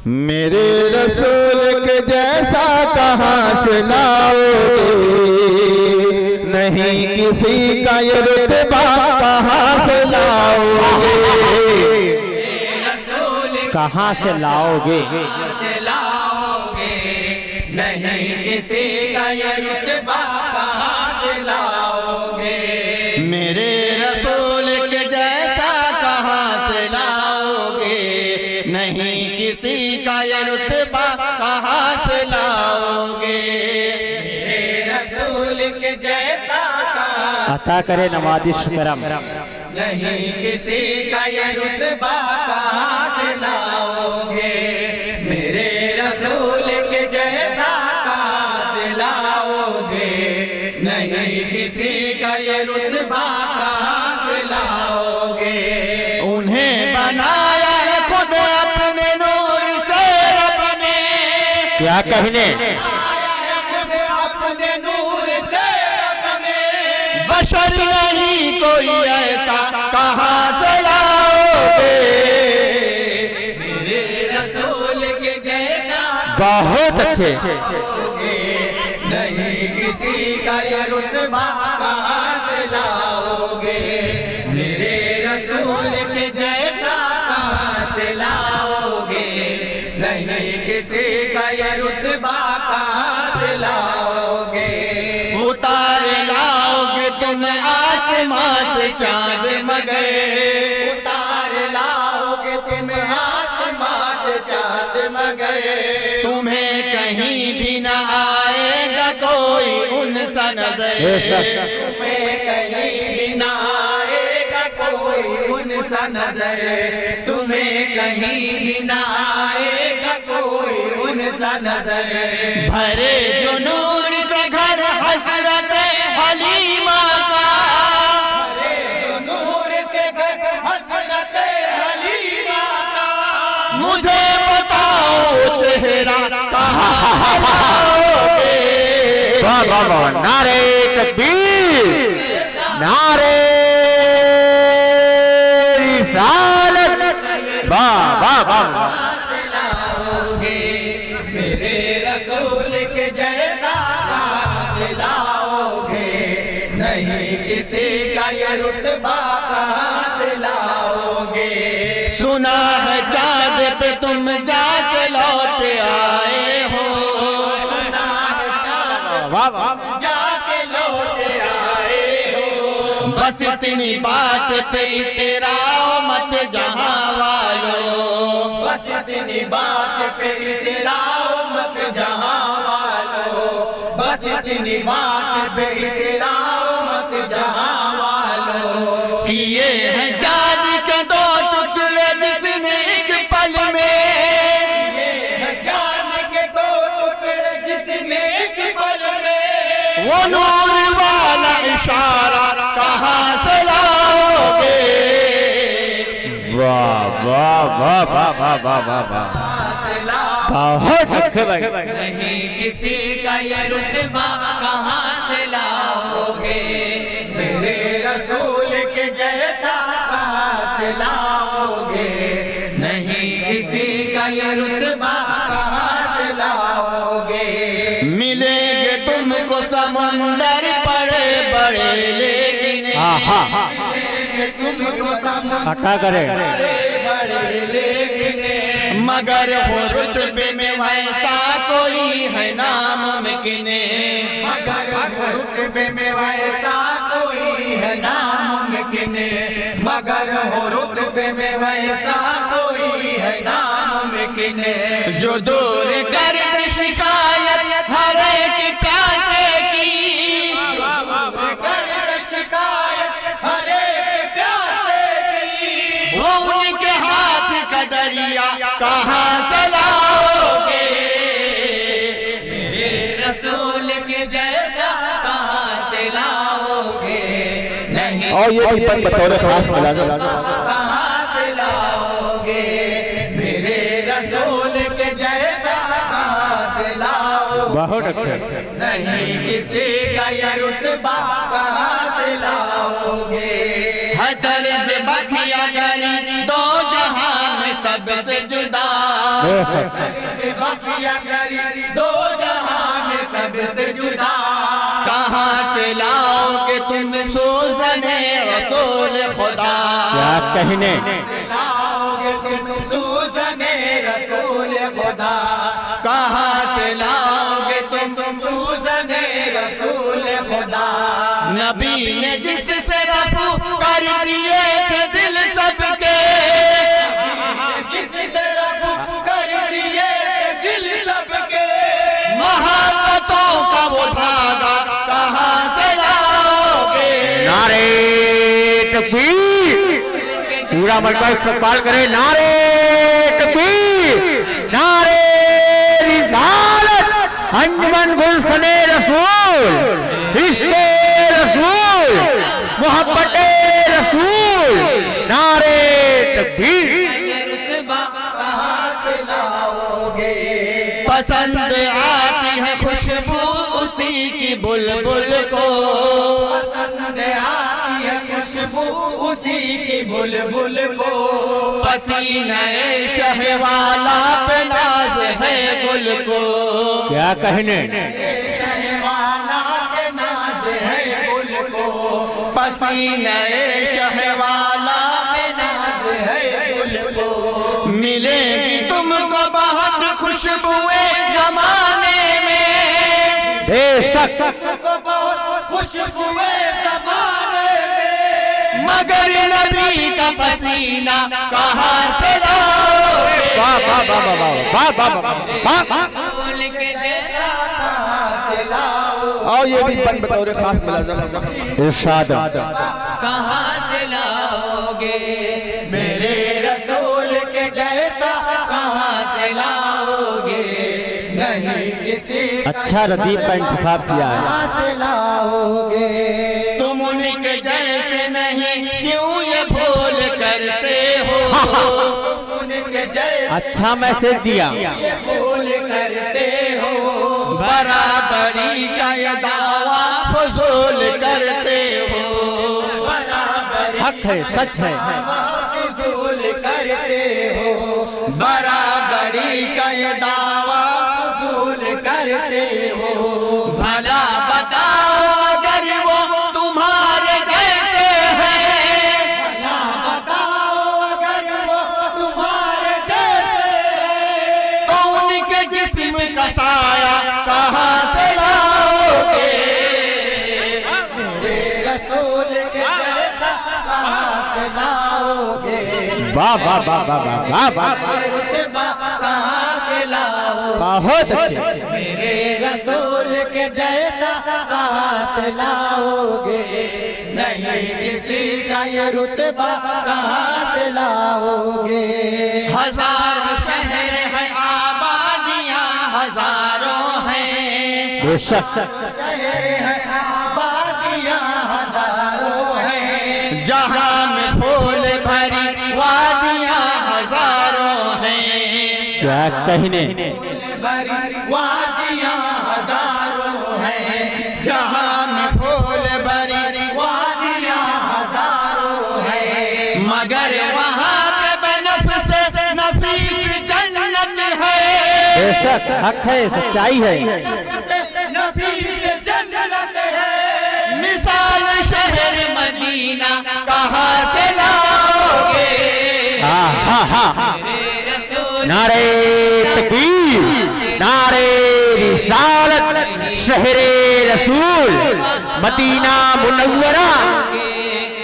میرے رسول کے جیسا کہاں سے لاؤ گے، نہیں کسی کا یہ رتبہ کہاں سے لاؤ گے، کہاں سے لاؤ گے، نہیں کسی کا یہ رتبہ کہاں سے لاؤ گے، میرے رسول کے جیسا کہاں سے لاؤ گے، نہیں کسی کا یہ رتبہ کہاں سے لاؤ گے، میرے رسول کے جیسا کہاں عطا کرے نوازش کرم، نہیں کسی کا یہ رتبہ کہاں سے لاؤ گے، میرے رسول کے جیسا کہاں سے لاؤ گے، نہیں کسی کا یہ رتبہ کہاں سے لاؤ گے، انہیں بنایا ہے خود اپنے نور سے رب نے، کیا کہنے، آیا ہے خود اپنے نور سے رب نے، بشر نہیں کوئی ایسا کہاں سے لاؤ گے، میرے رسول کے جیسا بہت اچھے، نہیں کسی کا یہ رتبہ کہاں سے لاؤ گے، میرے رسول کے جیسا کہاں سے لاؤ گے، نہیں کسی کا یہ رتبہ کہاں سے لاؤ گے، اتار لاؤ گے تم آسمان سے چاند مگر، اتار لاؤ گے تم آسمان سے چاند مگر، تمہیں کہیں بھی نہ آئے گا کوئی ان سا نظر، تمہیں کہیں بھی نہ آئے گا کوئی ان سا نظر، تمہیں کہیں بھی نہ آئے گا کوئی ان سا نظر، بھرے جو نور سے گھر حسرت حلیمہ کا، جو نور سے گھر حسرت حلیمہ کا، مجھے بتاؤ چہرہ کہاں لاؤ گے، واہ واہ واہ، نعرہ تکبیر، نعرہ رسالت، واہ واہ واہ، لاؤ گے، میرے رسول کے جیسا کہاں سے لاؤ گے، نہیں کسی کا یہ رتبہ کہاں سے لاؤ گے، سنا ہے چاند پہ تم جا کے لوٹ آئے ہو، سنا ہے چاند واہ واہ، جا کے لوٹ آئے ہو، بس اتنی بات پہ اتراؤ مت جہاں والو، بس اتنی بات پہ اتراؤ مت جہاں والو، بس اتنی بات پہ اتراؤ مت جہاں والو، کیے ہیں چاند کے دو ٹکڑے جس نے ایک پل میں، یہ ہے جان کے دو ٹکڑے جس نے ایک پل میں، وہ نور والا اشارہ کہاں سے لاؤ گے، واہ واہ واہ واہ واہ واہ واہ واہ، بہت اچھے بھائی، نہیں کسی کا یہ رتبہ کہاں سے لاؤ گے، میرے رسول کے جیسا کہاں سے لاؤ گے، نہیں کسی کا یہ رتبہ کہاں سے لاؤ گے، ملیں گے تم کو سمندر بڑے بڑے لیکن آہا، تم کو سمندر عطا کرے، بڑے لیکن مگر ہو رتبے میں ویسا کوئی ہے ناممکن، مگر رتبے میں ویسا کوئی ہے ناممکن، مگر ہو رتبے میں ویسا کوئی ہے ناممکن، جو دور کر دے شکایت ہر ایک پیاسے کی، کرد شکایت ہر ایک پیاسے کی، وہ ان کے ہاتھ کا دریا کہاں سے لاؤ گے، میرے رسول کے جیسا کہاں سے لاؤ گے، نہیں اور یہ بھی بطور خاص ملازم، کہاں سے لاؤ گے، میرے رسول کے جیسا کہاں سے لاؤ گے، بہت اچھے، نہیں کسی کا یہ رتبہ کہاں سے لاؤ گے، ہے طرز بخیا گری دو جہاں میں سب سے جدا سے بقیہ کری دو جہاں میں سب سے جدا کہاں سے لاؤ گے تم سوزن رسول خدا کیا کہنے لاؤ گے تم سوزن رسول خدا کہاں سے لاؤ گے تم سوزن رسول خدا نبی نے جس سے رفو کر دیے تھے دل سب کے جس سے رفو کر دیے تھے دل سب کے محبتوں کا وہ دھاگا کہاں سے لاؤ گے نعرے تکبیر پورا ملکہ استقبال کرے نعرے تکبیر نعرے رسالت انجمن گلشن رسول عشق رسول محبت رسول نعرے تکبیر رتبہ کہاں سے لاؤ گے پسند آتی ہے خوشبو اسی کی بلبل کو پسند آتی ہے خوشبو اسی کی بلبل کو پسینہ شہ والا پہ ناز ہے گل کو کیا کہنے شہوانا پہ ناز ہے گل کو پسینہ شہ والا پہ ناز ہے گل کو ملے گی تم کو بہت خوشبوئے زمانے میں بے شک کو بہت خوشبوئے زمانے میں مگر نبی کا پسینہ کہاں سے لاؤ واہ واہ واہ واہ واہ واہ واہ واہ جیسا کہاں سے لاؤ اور یہ بھی بن بطور خاص ملازم ارشاد کہاں سے لاؤ گے میرے رسول کے جیسا کہاں سے لاؤ گے نہیں کسی اچھا ردیف کا انتخاب کیا ہے کہاں سے لاؤ گے تم ان کے جیسے نہیں کیوں یہ بھول کرتے ہو ان کے جیسے اچھا میسج دیا بھول کرتے ہو برابری کا یہ دعویٰ فضول کرتے ہو برابر حق ہے سچ ہے فضول کرتے ہو برابری کا یہ دعویٰ فضول کرتے ہو بھلا بتاؤ اگر وہ تمہارے جیسے ہیں بھلا بتاؤ اگر وہ تمہارے جیسے ہیں تو ان کے جسم کا سایہ کہاں سے لاؤ گے میرے رسول کے جیسا کہاں سے لاؤ گے واہ واہ واہ واہ واہ واہ رتبہ کہاں سے لاؤ بہت اچھے میرے رسول کے جیسا کہاں سے لاؤ گے نہیں کسی کا یہ رتبہ کہاں سے لاؤ گے ہزار شہر ہیں آبادیاں ہزاروں ہیں بے شک شہر ہے آبادیاں ہزاروں ہیں جہاں میں پھول بھری وادیاں ہزاروں ہیں کیا کہنے بھری وادیاں ہزاروں ہیں جہاں میں پھول بھری وادیاں ہزاروں ہیں مگر وہاں پہ بنفس نفیس جنت ہے بے شک حق ہے سچائی ہے نفیس جنت ہے مثال شہر مدینہ کہاں سے لاؤ گے ہاں ہاں ہاں نعرے تکبیر نعرے رسالت شہر رسول مدینہ منورہ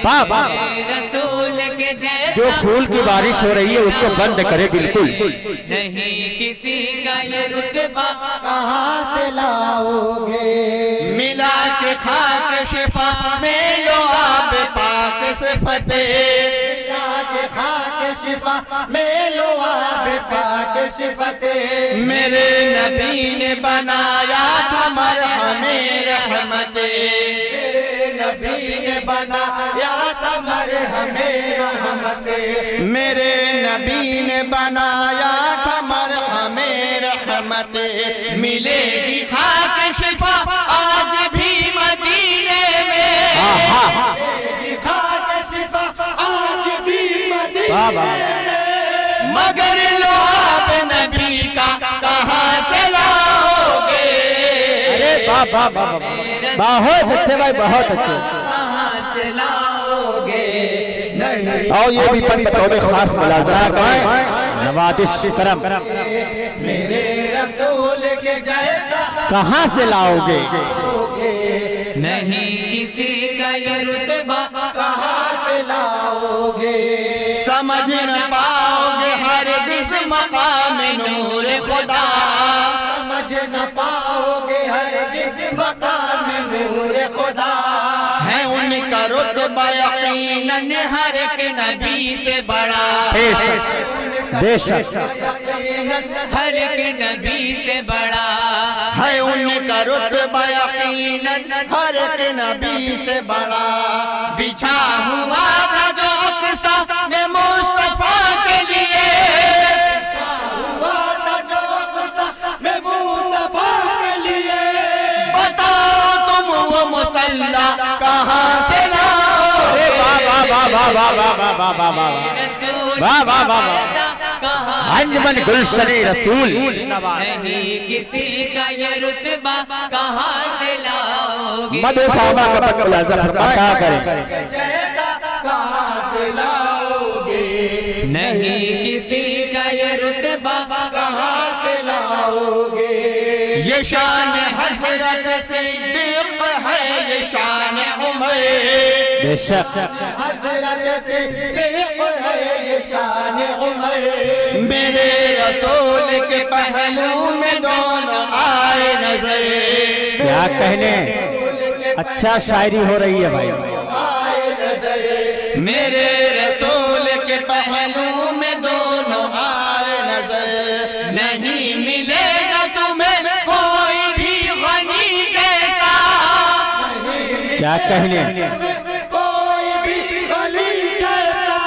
واہ واہ رسول کے جیسا جو پھول کی بارش ہو رہی ہے اس کو بند کرے بالکل نہیں کسی کا یہ رتبہ کہاں سے لاؤ گے ملا کے خاک شفا میں لو آب پاک صفتیں ملا کے خاک شفا میں لو آب پاک صفتیں میرے نبی نے بنایا تھا مرہم رحمت میرے نبی نے بنایا تھا مرہم رحمت میرے نبی نے بنایا تھا مرہم رحمت ملے گی خاک شفا آج بھی مدینے میں خاک شفا آج بھی واہ واہ مدینے میں مگر لعاب نبی کا کہاں سے لاؤ گے؟ ارے واہ واہ واہ واہ، بہت اچھے بھائی، بہت اچھے۔ کہاں سے لاؤ گے؟ نہیں اور یہ بھی پن بطور خاص ملازمہ کریں، نوازش کرم، میرے رسول کے جیسا کہاں سے لاؤ گے؟ نہیں کسی کا یہ رتبہ کہاں سے لاؤ گے؟ سمجھ نہ پاؤ گے ہرگز مقام نور خدا، سمجھ نہ پاؤ گے ہرگز مقام نور خدا، ہے ان کا رتبہ یقیناً ہر ایک نبی سے بڑا، بے شک یقیناً ہر ایک نبی سے بڑا، ہے ان کا رتبہ یقیناً ہر ایک نبی سے بڑا۔ بچھا ہوا تھا جو اقصا میں مصطفیٰ کے لیے، ہوا تھا جو اقصا میں مصطفیٰ کے لیے، بتاؤ تم وہ مصلی کہاں سے لاؤ گے؟ واہ واہ واہ واہ واہ واہ واہ واہ واہ، واہ واہ واہ واہ، انجمن گلشنِ رسول، نہیں کسی کا یہ رتبہ کہاں سے لاؤ گے؟ مدح صحابہ کا پن ملازمہ عطا کریں، جیسا کہاں سے لاؤ گے؟ نہیں کسی کا یہ رتبہ کہاں سے لاؤ گے؟ یہ شان حضرت صدیق ہے، یہ شان عمر، بے شک حضرت صدیق ہے، یہ شان عمر، میرے رسول کے پہلو میں دونوں آئے نظر، کیا کہنے، اچھا شاعری ہو رہی ہے بھائی، آئے نظر، میرے رسول کے پہلو میں دونوں آئے نظر، نہیں ملے گا تمہیں کوئی بھی غنی جیسا، کیا کہنے، کوئی بھی غلی جیسا،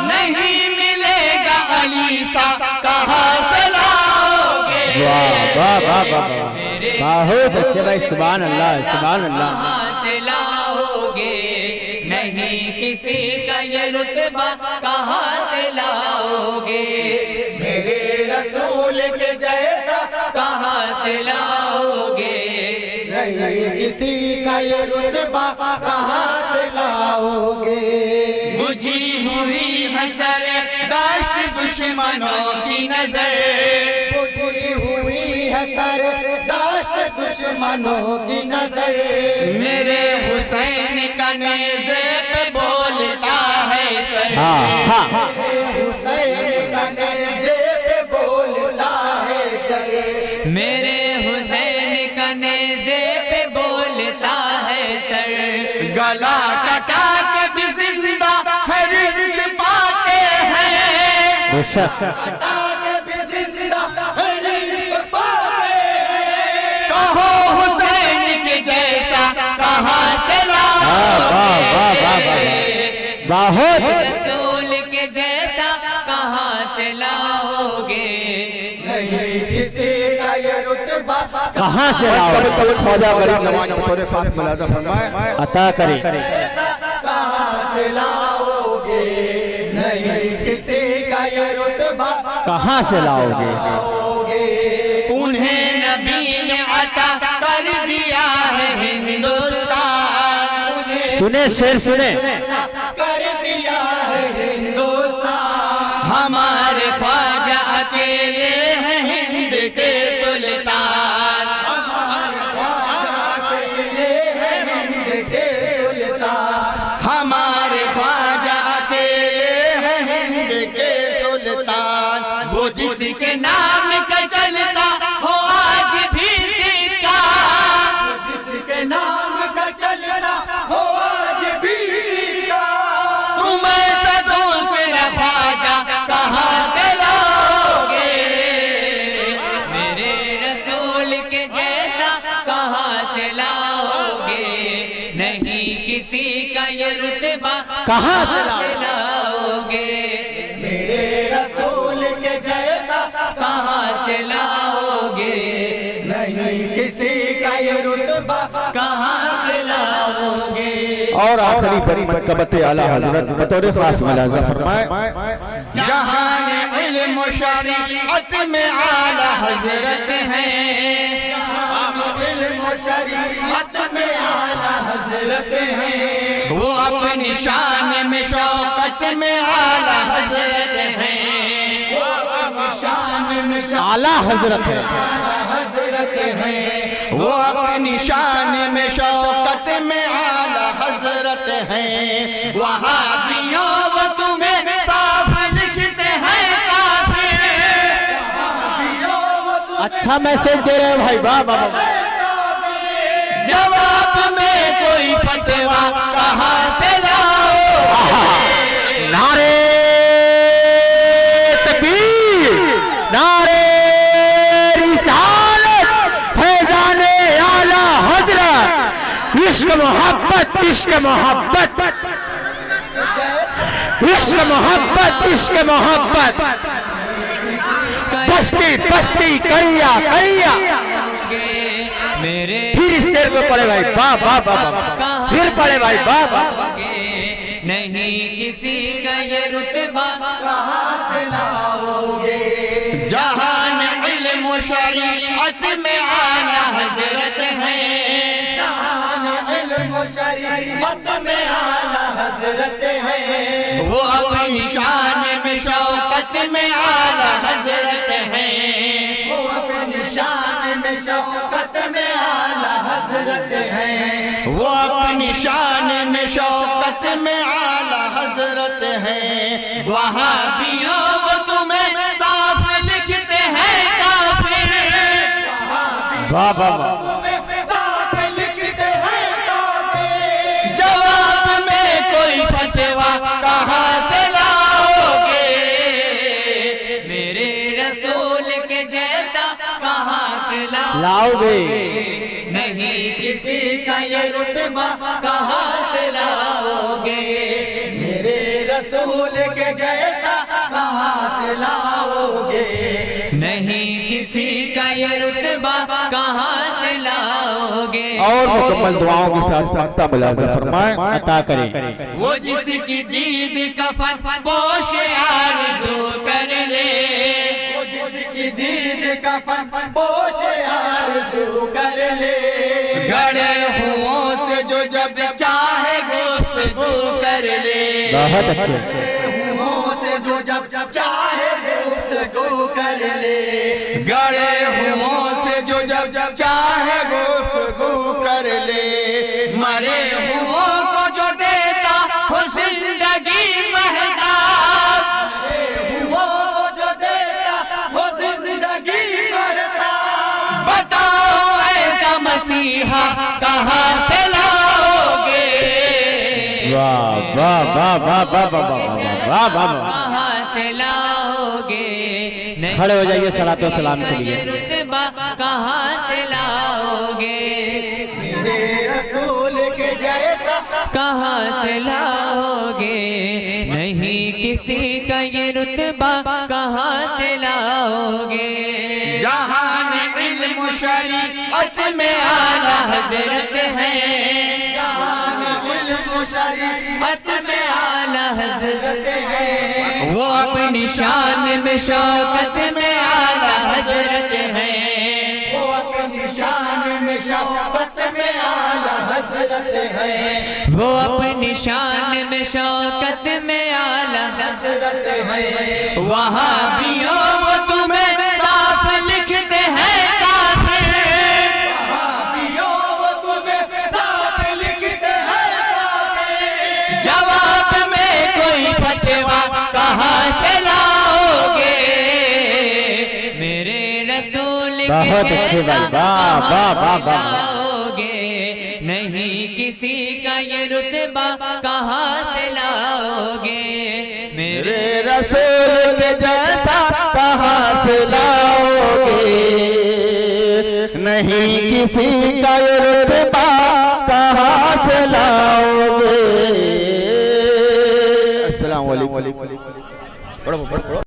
نہیں ملے گا علی سا کہاں سے لاؤ گے؟ واہ واہ واہ واہ، بہت اچھے بھائی، سبحان اللہ سبحان اللہ، کہاں سے لاؤ گے؟ نہیں کسی کا یہ رتبہ کہاں سے لاؤ گے؟ میرے رسول کے جیسا کہاں سے لاؤ گے؟ نہیں کسی کا یہ رتبہ کہاں سے لاؤ گے؟ بجھی ہوئی ہے سر داشت دشمنوں کی نظر، بجھی ہوئی ہے سر داشت دشمنوں کی نظر، میرے حسین کا نیزے پہ بولتا ہے سر، ہاں ہاں، حسین کا نیزے پہ بولتا ہے سر، میرے حسین کا نیزے پہ بولتا ہے سر، گلا کٹا کے بھی زندہ ہے رزق پاتے ہیں، بے شک کٹا کے بھی زندہ ہے رزق پاتے ہیں، کہو حسین کے جیسا کہاں سے واہ لاؤ واہ واہ واہ گے؟ واہ، بہت رسول کے جیسا کہاں سے لاؤ گے؟ نہیں کسی کا یہ رتبہ کہاں سے لاؤ گے؟ خواجہ غریب نواز بطور خاص ملازمہ فرمائے، عطا کریں، جیسا کہاں سے لاؤ گے؟ نہیں کسی کا یہ رتبہ کہاں سے لاؤ گے؟ لاؤ گے؟ انہیں نبی نے عطا کر دیا ہے ہندوستان، سنیں شعر سنیں، کر دیا ہے ہندوستان، ہمارے خواجہ اکیلے ہیں ہند کے سلطان، ہمارے خواجہ کے لیے ہے ہند کے سلطان، ہمارے خواجہ اکیلے ہیں ہند کے سلطان، وہ جس کے نام کا چلتا ہو آج بھی سکہ، جس کے نام کا چلتا ہو آج بھی سکہ، تم ایسا دوسرا خواجہ کہاں سے لاؤ گے؟ میرے رسول کے جیسا کہاں سے لاؤ گے؟ نہیں کسی کا یہ رتبہ کہاں سے لاؤ گے؟ میرے رسول کے جیسا کہاں سے لاؤ گے؟ نہیں کسی کا یہ رتبہ کہاں سے لاؤ گے؟ اور آخری بڑی منقبت اعلیٰ حضرت بطور خاص ملازمہ فرمائے، جہان علم شریعت میں اعلیٰ حضرت ہیں، جہان علم و شریعت میں اعلیٰ حضرت ہیں، وہ اپنی شان میں شوقت میں اعلیٰ حضرت ہیں، وہ اپنی شان میں اعلیٰ حضرت ہے، اعلیٰ حضرت ہیں، وہ اپنی شان میں شوقت میں اعلیٰ حضرت ہیں، وہابیوں وہ تمہیں صاف لکھتے ہیں کافر، اچھا میسج دے رہے ہیں بھائی، واہ واہ واہ۔ جواب میں کوئی فتویٰ کہاں سے لاؤ، نعرے تکبیر، نعرے رسالت، فیضان اعلیٰ حضرت، عشق محبت، عشق محبت، عشق محبت، عشق محبت، بستی بستی کریا کریا، پھر اس شعر کو پڑھے بھائی، واہ واہ واہ، پھر پڑھے بھائی، واہ واہ۔ نہیں کسی کا یہ رتبہ کہاں سے لاؤ گے، جہان علم و شریعت میں اعلیٰ حضرت ہیں، جہان علم و شریعت میں اعلیٰ حضرت ہیں، وہ اپنی شان میں شوقت میں اعلیٰ حضرت ہیں، وہ اپنی شان میں شوقت میں اعلیٰ حضرت ہیں، وہ اپنی شان میں شوقت میں اعلیٰ حضرت ہیں، وہابیوں وہ تمہیں صاف لکھتے ہیں کافر، واہ واہ واہ۔ تمہیں صاف لکھتے ہیں کافر، جواب میں کوئی فتویٰ کہاں سے لاؤ گے، میرے رسول کے جیسا کہاں سے لاؤ گے، نہیں کسی کا یہ رتبہ کہاں سے لاؤ گے، میرے رسول کے جیسا کہاں سے لاؤ گے، نہیں کسی کا یہ رتبہ کہاں سے لاؤ گے، اور مکمل دعاؤں کے ساتھ پختہ ملازم فرمائیں، عطا کریں۔ وہ جس کی دید کفن پوش آرزو کر لے، وہ جس کی دید کا فن پوش آرزو کر لے، گڑے ہوں سے جو جب چاہے گفتگو کر لے، بہت اچھے، منہ سے جو جب چاہے گفتگو کر لے، گڑے ہوں سے جو جب چاہے گفتگو کر لے، مرے ہوں کو جو دیتا ہو زندگی مہتاب، وہ کو جو دیتا وہ زندگی مرتا، بتاؤ ایسا مسیحا کہاں سے لاؤ گے، واہ واہ واہ واہ واہ واہ واہ واہ واہ۔ کہاں سے لاؤ گے، نہیں کھڑے ہو جائیے صلاۃ و سلام کے لیے۔ رتبہ کہاں سے لاؤ گے، میرے رسول کے جیسا کہاں سے لاؤ گے، نہیں کسی کا یہ رتبہ کہاں سے لاؤ گے، جہان علم و شریعت میں اعلیٰ حضرت ہیں، جہان علم و شریعت میں اعلیٰ حضرت ہیں، وہ اپنی شان میں شوقت میں اعلیٰ حضرت ہیں، وہ اپنی شان میں شوقت میں اعلیٰ حضرت ہیں، وہ اپنی شان میں شوقت میں اعلیٰ حضرت ہیں، وہابیوں وہ تمہیں صاف لکھتے ہیں کافر، وہابیوں وہ تمہیں صاف لکھتے ہیں کافر، جواب میں کوئی فتویٰ کہاں سے لاؤ گے، میرے رسول کے بہت اچھے بھائی، واہ واہ واہ واہ۔ لاؤ گے، نہیں کسی کا یہ رتبہ کہاں سے لاؤ گے، میرے رسول کے جیسا کہاں سے لاؤ گے، نہیں کسی کا یہ رتبہ کہاں سے لاؤ گے۔ السلام علیکم۔